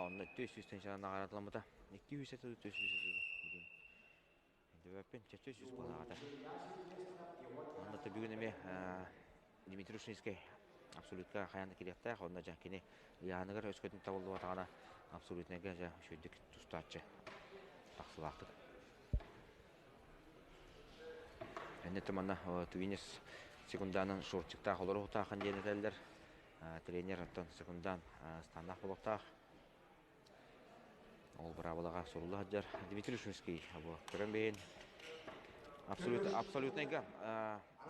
Onda 400 şana nagaratlamada 200 etedi 400 etedi. Döpün 400 balagata. Onda da bugün eme Дмитрий Ушинский абсолютка хаянда киректе, онда жакини яныгар өскөтүн табылды батагана абсолютнеге жа шөйдүк тустачы таксылактык. Энде тамана Туинес секунданын шортчукта холору тагын денетелдер. Тренер аттан секундан стандарт болуктак. Ол бравалага сорулу хаджар Дмитрий Ушинский або көрөнбейин. Абсолютнеге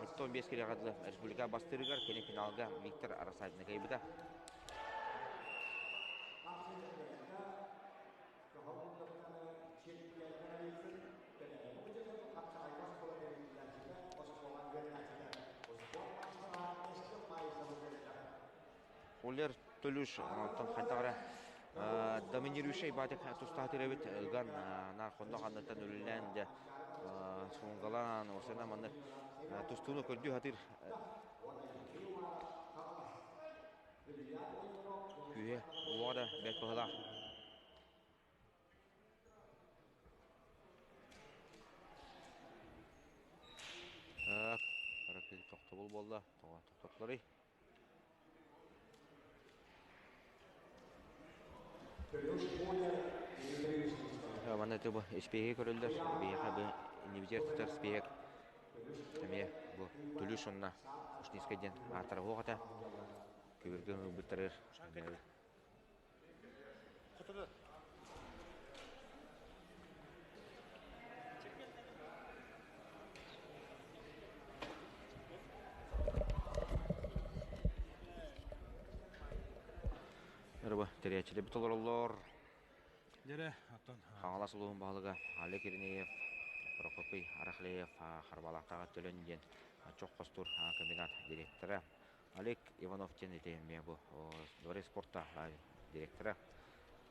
Эттон бес кереғадылы республика бастырығар кене финалға Виктор Арасадина кейбіді. Олер төліш қайтағыра доминирующий батик тустатыр өбіт ұлған нарқонда қандықтан өлілен де суынғалан осына маңны тустуыны көрді хатыр күйе оғада бәк бұғыла. Ракет тоқты бұл болды, тоқтатылары. Мана это спеге көрөлдөр, бияга бу университеттер спег. Эме бу төлүшөннө Ушнискеден атарга ката. Көбөргөн битирер. Катады. Merhaba, teriyachili bitolorlar. Дере, аттан. Хаңала сулуын бағылыға Олег Иринеев, Прокопий Арахлеев, Харбалақтаға төлөнген чоқ қостур комбинат директоры. Олег Иванов тенетейме бұл дворе спорта директоры.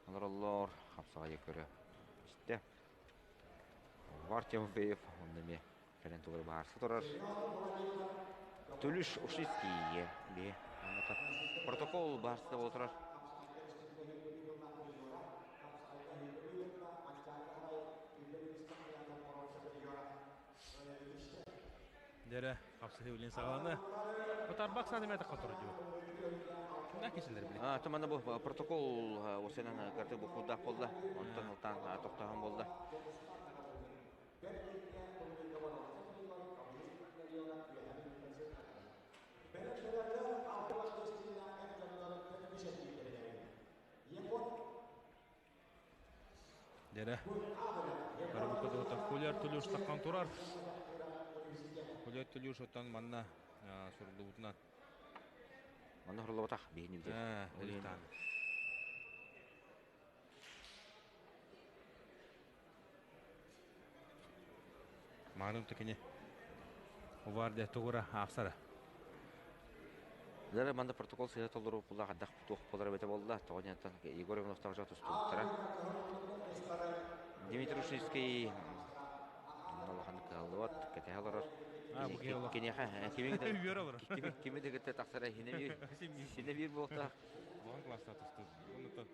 Олар қапсаға екөрі ішті. Бар Тимофеев, ондаме кәрентуғыр бағарсы тұрар. Төліш Ушницкийге бе. Протокол бағарсы да отырар. Дере, қапсы хеулен сағаланы. Бұтар бақ сантиметр қатыры жау. Кімді әкешілер біле? Таманда бұл протокол осының кәрті бұл құлдақ болды. Онтан тоқтаған болды. Дере, бәрі бұқыды отақ көлер түлі ұштаққан тұрар. Көлет төлі ұшаттан манна сұрылды бұтынан. Манна құрылы бұтақ бейіне бідер. Әліктан. Мағының түкіне ұварды тұғыра ақсары. Дәрі манда протокол сыйы толыру бұлға қадақ тұқ болары бәті болды. Тоғынеттен Егор Ивановтағы жағы тұстуыттыра. Дмитрий Ушницкий Налахан каллыот, каталар. Кенеха, кеме дегетте таксара хинеби. Синеби болта. Буган класста тусту.